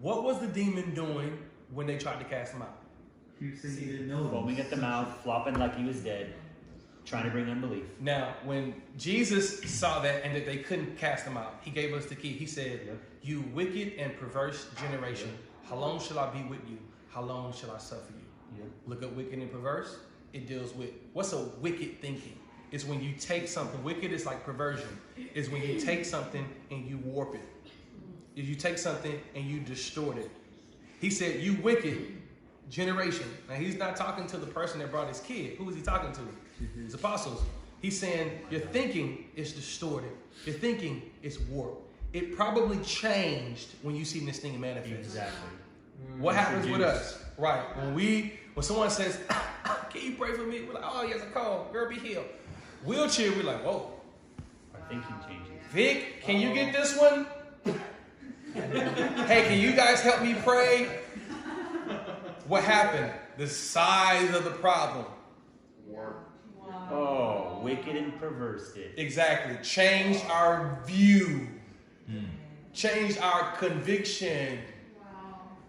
What was the demon doing when they tried to cast him out? He said he didn't know. Foaming at the mouth, flopping like he was dead, trying to bring unbelief. Now, when Jesus saw that and that they couldn't cast him out, he gave us the key. He said, "You wicked and perverse generation, how long shall I be with you? How long shall I suffer you?" Look up wicked and perverse. It deals with what's a wicked thinking. It's when you take something. Wicked is like perversion. It's when you take something and you warp it. If you take something and you distort it. He said, "You wicked generation." Now, he's not talking to the person that brought his kid. Who is he talking to? His apostles. He's saying, your thinking is distorted. Your thinking is warped. It probably changed when you see this thing manifest. Exactly. What happens with us? Right. When someone says, "Can you pray for me?" We're like, "Oh, yes, I call. Girl, be healed." Wheelchair, we're like, "Whoa." Our thinking changes. Vic, can you get this one? Hey, can you guys help me pray? What happened? The size of the problem. Oh, wicked and perverse it. Exactly. Changed our view. Changed our conviction.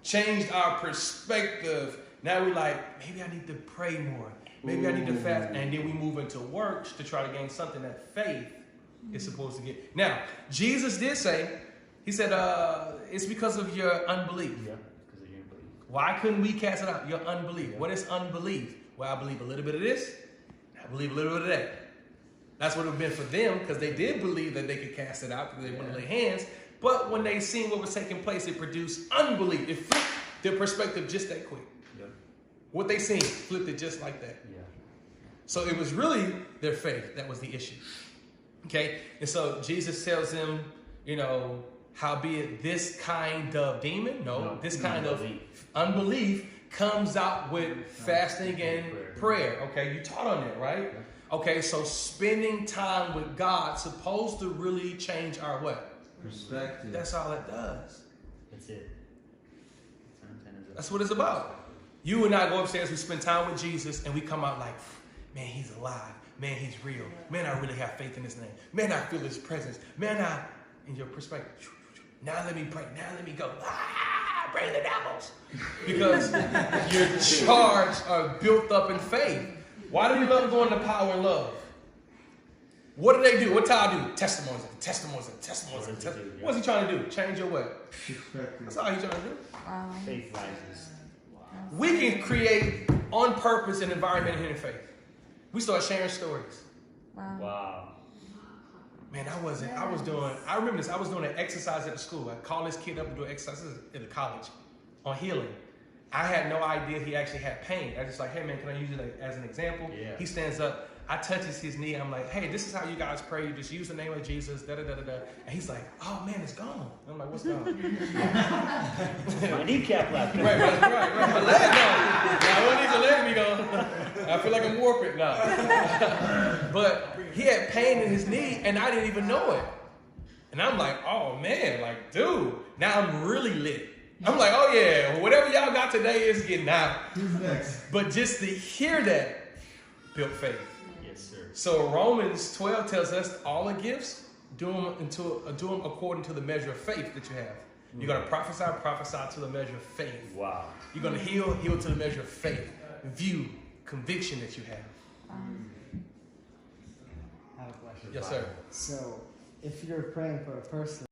Changed our perspective. Now we're like, maybe I need to pray more. Maybe I need to fast. And then we move into works to try to gain something that faith is supposed to get. Now, Jesus did say, he said, it's because of your unbelief. Yeah, because of your unbelief. Why couldn't we cast it out? Your unbelief. What is unbelief? Well, I believe a little bit of this. I believe a little bit of that. That's what it would have been for them, because they did believe that they could cast it out because they wanted to lay hands. But when they seen what was taking place, it produced unbelief. It flipped their perspective just that quick. What they seen flipped it just like that. So it was really their faith that was the issue. Okay? And so Jesus tells them, howbeit this kind of demon, this kind of unbelief comes out with fasting and prayer. Okay, you taught on that, right? Okay, so spending time with God supposed to really change our what? Perspective. That's all it does. That's it. That's what it's about. You and I go upstairs, we spend time with Jesus, and we come out like, man, he's alive. Man, he's real. Man, I really have faith in his name. Man, I feel his presence. Man, in your perspective, now let me pray. Now let me go. Bring the devils. Because your charge are built up in faith. Why do we love going to power and love? What do they do? What Tyler do? Testimonies. What's he trying to do? Change your what? That's all he's trying to do. Faith rises. We can create on purpose an environment of hidden faith. We start sharing stories. Wow. Man, I remember this. I was doing an exercise at the school. I called this kid up and do exercises at the college on healing. I had no idea he actually had pain. I was just like, hey man, can I use it as an example? Yeah. He stands up. I touches his knee. I'm like, hey, this is how you guys pray. You just use the name of Jesus. Da da da da da. And he's like, oh man, it's gone. And I'm like, what's gone? My kneecap left. Right. My leg gone. Now, I don't need your leg to be gone. I feel like I'm warping now. But he had pain in his knee, and I didn't even know it. And I'm like, oh man, like, dude, now I'm really lit. I'm like, oh yeah, whatever y'all got today is getting out. Who's next? But just to hear that built faith. Yes, sir. So Romans 12 tells us all the gifts, do them according to the measure of faith that you have. You're going to prophesy to the measure of faith. Wow. You're going to heal to the measure of faith, view, conviction that you have. I have a question. Yes, sir. So, if you're praying for a person